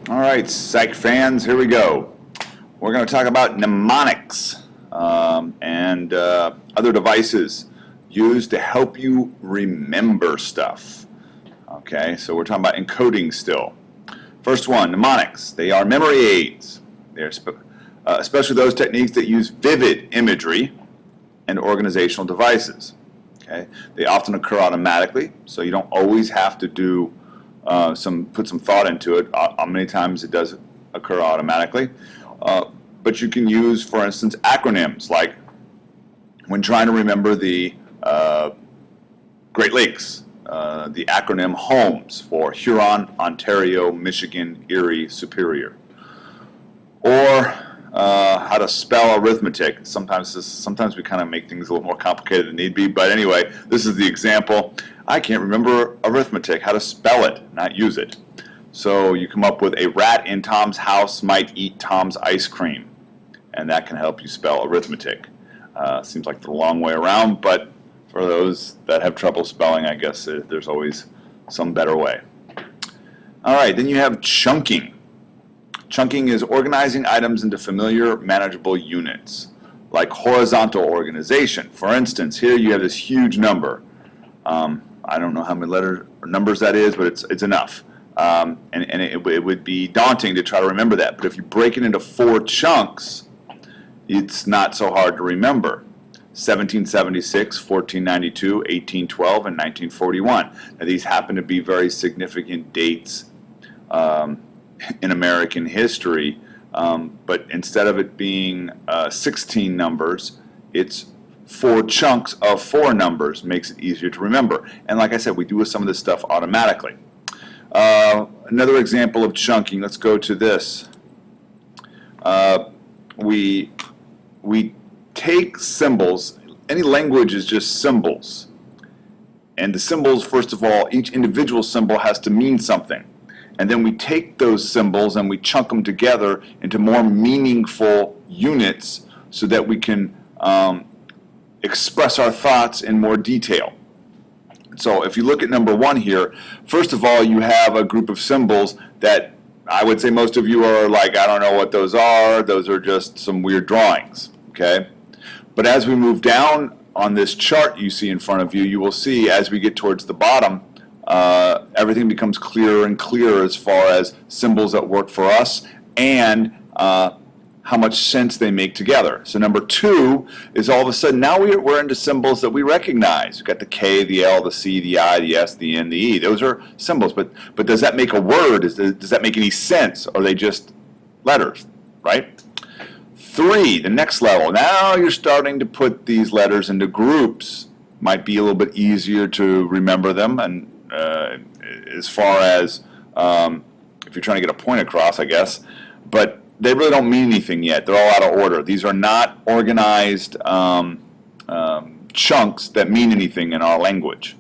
All right, psych fans, here we go. We're going to talk about mnemonics and other devices used to help you remember stuff. Okay, so we're talking about encoding still. First one, mnemonics. They are memory aids. They're especially those techniques that use vivid imagery and organizational devices. Okay, they often occur automatically, so you don't always have to do put some thought into it. Many times it does occur automatically. But you can use, for instance, acronyms, like when trying to remember the Great Lakes, the acronym HOMES for Huron, Ontario, Michigan, Erie, Superior. Or how to spell arithmetic. Sometimes we kind of make things a little more complicated than need be, but anyway, this is the example. I can't remember arithmetic, how to spell it, not use it. So you come up with a rat in Tom's house might eat Tom's ice cream, and that can help you spell arithmetic. Seems like the long way around, but for those that have trouble spelling, I guess there's always some better way. All right, then you have chunking. Chunking is organizing items into familiar, manageable units, like horizontal organization. For instance, here you have this huge number. I don't know how many letters or numbers that is, but it's enough. And it would be daunting to try to remember that. But if you break it into 4 chunks, it's not so hard to remember. 1776, 1492, 1812, and 1941. Now, these happen to be very significant dates in American history, but instead of it being 16 numbers, it's 4 chunks of 4 numbers. Makes it easier to remember. And like I said, we do some of this stuff automatically. Another example of chunking, let's go to this. We take symbols. Any language is just symbols. And the symbols, first of all, each individual symbol has to mean something. And then we take those symbols and we chunk them together into more meaningful units so that we can express our thoughts in more detail. So if you look at number 1 here, first of all, you have a group of symbols that I would say most of you are like, I don't know what those are. Those are just some weird drawings, okay? But as we move down on this chart you see in front of you, you will see as we get towards the bottom, everything becomes clearer and clearer as far as symbols that work for us and how much sense they make together. So number 2 is all of a sudden now we're into symbols that we recognize. We've got the K, the L, the C, the I, the S, the N, the E. Those are symbols, but does that make a word? Does that make any sense? Or are they just letters, right? 3, the next level. Now you're starting to put these letters into groups. Might be a little bit easier to remember them, and as far as if you're trying to get a point across, I guess. But they really don't mean anything yet. They're all out of order. These are not organized chunks that mean anything in our language.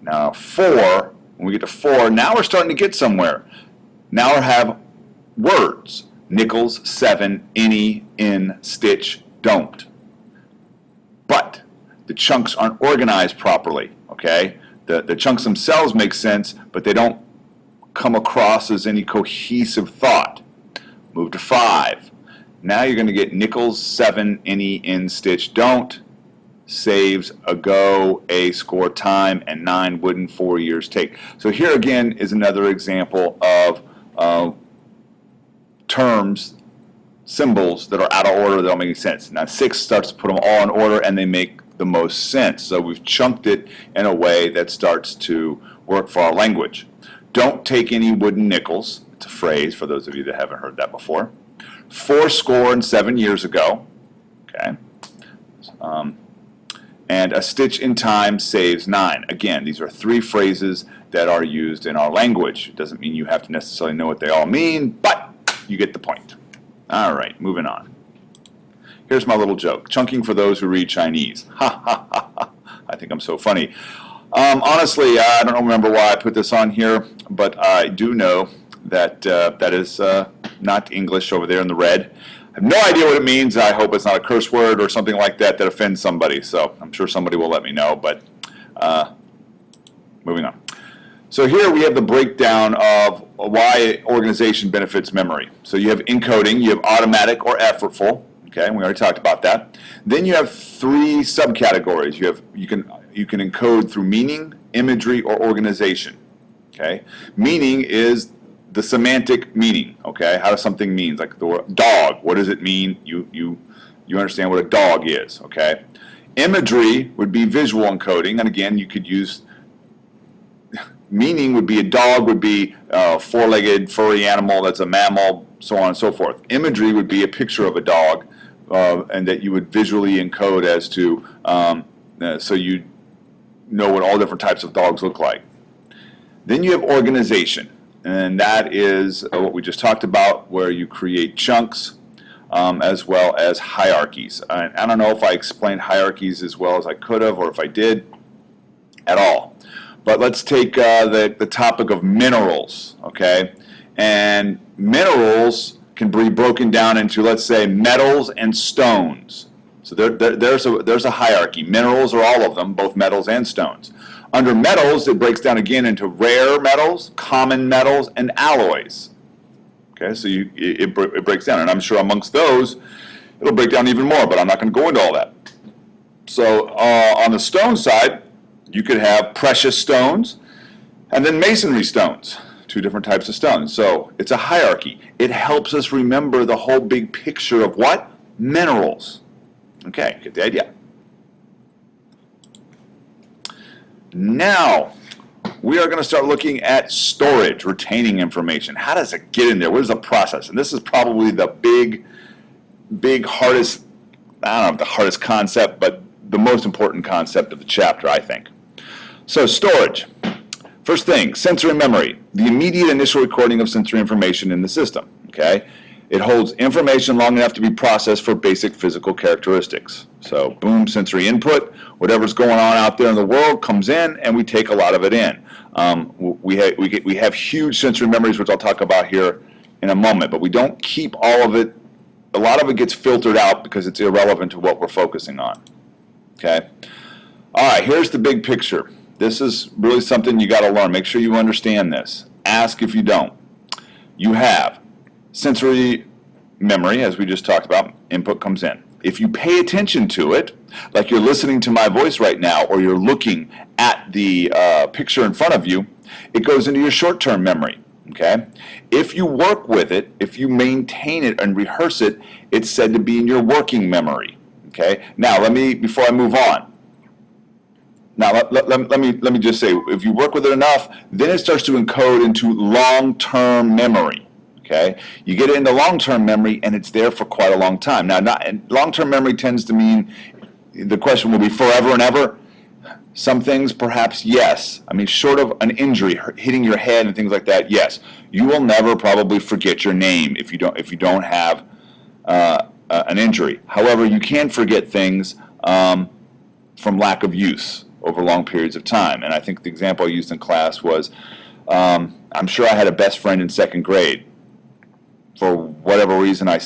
Now 4, when we get to 4, now we're starting to get somewhere. Now we have words. Nickels, 7, any, in, stitch, don't. But the chunks aren't organized properly, okay? The chunks themselves make sense, but they don't come across as any cohesive thought. Move to 5. Now you're going to get nickels, 7, any, in, stitch, don't, saves, a go, a score, time, and 9 wouldn't, 4 years take. So here again is another example of terms, symbols that are out of order that don't make any sense. Now 6 starts to put them all in order and they make the most sense. So we've chunked it in a way that starts to work for our language. Don't take any wooden nickels. It's a phrase for those of you that haven't heard that before. 4 years ago. Okay. And a stitch in time saves 9. Again, these are 3 phrases that are used in our language. It doesn't mean you have to necessarily know what they all mean, but you get the point. All right, moving on. Here's my little joke. Chunking for those who read Chinese. Ha, ha, ha, ha. I think I'm so funny. Honestly, I don't remember why I put this on here, but I do know that that is not English over there in the red. I have no idea what it means. I hope it's not a curse word or something like that that offends somebody. So I'm sure somebody will let me know, but moving on. So here we have the breakdown of why organization benefits memory. So you have encoding, you have automatic or effortful. Okay, we already talked about that. Then you have three subcategories. You can encode through meaning, imagery, or organization. Okay, meaning is the semantic meaning. Okay, how does something mean? Like the word dog. What does it mean? You understand what a dog is. Okay, imagery would be visual encoding, and again, you could use. Meaning would be a dog would be a four-legged furry animal that's a mammal, so on and so forth. Imagery would be a picture of a dog, and that you would visually encode as to so you know what all different types of dogs look like. Then you have organization, and that is what we just talked about, where you create chunks as well as hierarchies. I don't know if I explained hierarchies as well as I could have, or if I did at all. But let's take the topic of minerals, okay? And minerals can be broken down into, let's say, metals and stones. So there's a hierarchy. Minerals are all of them, both metals and stones. Under metals, it breaks down again into rare metals, common metals, and alloys. Okay, so it breaks down, and I'm sure amongst those, it'll break down even more, but I'm not going to go into all that. So on the stone side, you could have precious stones and then masonry stones, two different types of stones. So it's a hierarchy. It helps us remember the whole big picture of what? Minerals. Okay, get the idea. Now, we are going to start looking at storage, retaining information. How does it get in there? What is the process? And this is probably the big hardest, I don't know if the hardest concept, but the most important concept of the chapter, I think. So storage. First thing, sensory memory, the immediate initial recording of sensory information in the system. Okay, it holds information long enough to be processed for basic physical characteristics. So boom, sensory input, whatever's going on out there in the world comes in, and we take a lot of it in. We have huge sensory memories, which I'll talk about here in a moment, but we don't keep all of it. A lot of it gets filtered out because it's irrelevant to what we're focusing on. Okay. All right, here's the big picture. This is really something you got to learn. Make sure you understand this. Ask if you don't. You have sensory memory, as we just talked about. Input comes in. If you pay attention to it, like you're listening to my voice right now, or you're looking at the picture in front of you, it goes into your short-term memory. Okay? If you work with it, if you maintain it and rehearse it, it's said to be in your working memory. Okay? Now, before I move on, now, let me just say, if you work with it enough, then it starts to encode into long-term memory. Okay, you get it into long-term memory, and it's there for quite a long time. Now, long-term memory tends to mean the question will be forever and ever. Some things, perhaps, yes. I mean, short of an injury, hitting your head and things like that, yes. You will never probably forget your name if you don't have an injury. However, you can forget things from lack of use over long periods of time. And I think the example I used in class was, I'm sure I had a best friend in second grade. For whatever reason, I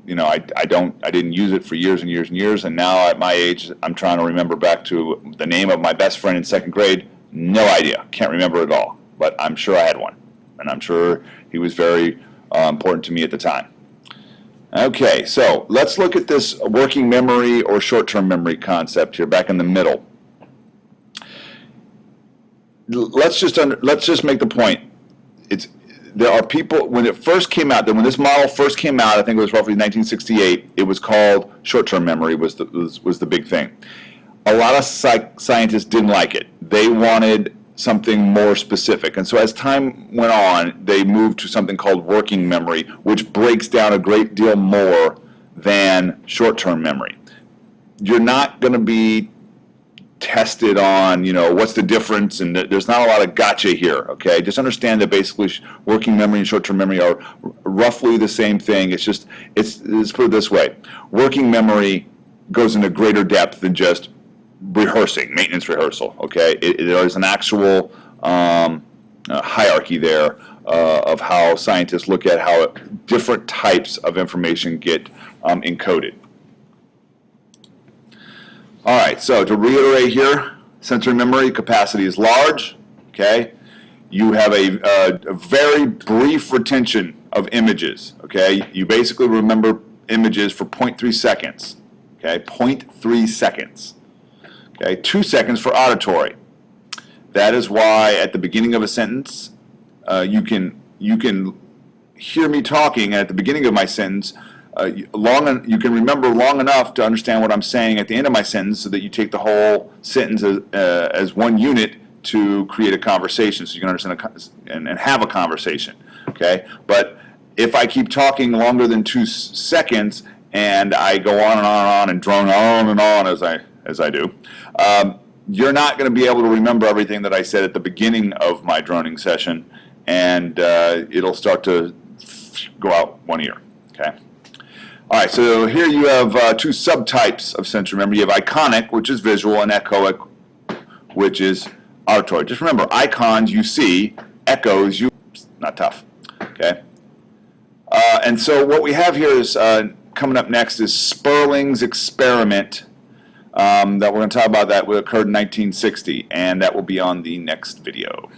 didn't use it for years and years and years. And now at my age, I'm trying to remember back to the name of my best friend in second grade. No idea. Can't remember it all. But I'm sure I had one. And I'm sure he was very important to me at the time. Okay, so let's look at this working memory or short-term memory concept here, back in the middle. Let's just make the point. There are people, when it first came out, when this model first came out, I think it was roughly 1968, it was called short-term memory was the big thing. A lot of scientists didn't like it. They wanted something more specific. And so as time went on, they moved to something called working memory, which breaks down a great deal more than short-term memory. You're not going to be tested on, what's the difference, and there's not a lot of gotcha here, okay? Just understand that basically working memory and short-term memory are roughly the same thing. Let's put it this way. Working memory goes into greater depth than just rehearsing, maintenance rehearsal, okay? There's an actual hierarchy there of how scientists look at how different types of information get encoded. All right, so to reiterate here, sensory memory capacity is large, okay? you have a very brief retention of images, okay? You basically remember images for 0.3 seconds, okay? 0.3 seconds, okay? 2 seconds for auditory. That is why at the beginning of a sentence, you can hear me talking, and at the beginning of my sentence, you can remember long enough to understand what I'm saying at the end of my sentence, so that you take the whole sentence as one unit to create a conversation, so you can understand and have a conversation. Okay, but if I keep talking longer than 2 seconds and I go on and on and on and drone on and on as I do, you're not going to be able to remember everything that I said at the beginning of my droning session, and it'll start to go out one ear. Okay. All right, so here you have 2 subtypes of sensory memory. You have iconic, which is visual, and echoic, which is auditory. Just remember, icons you see, echoes you. Not tough. Okay. And so what we have here is coming up next is Sperling's experiment. That we're going to talk about. That occurred in 1960, and that will be on the next video.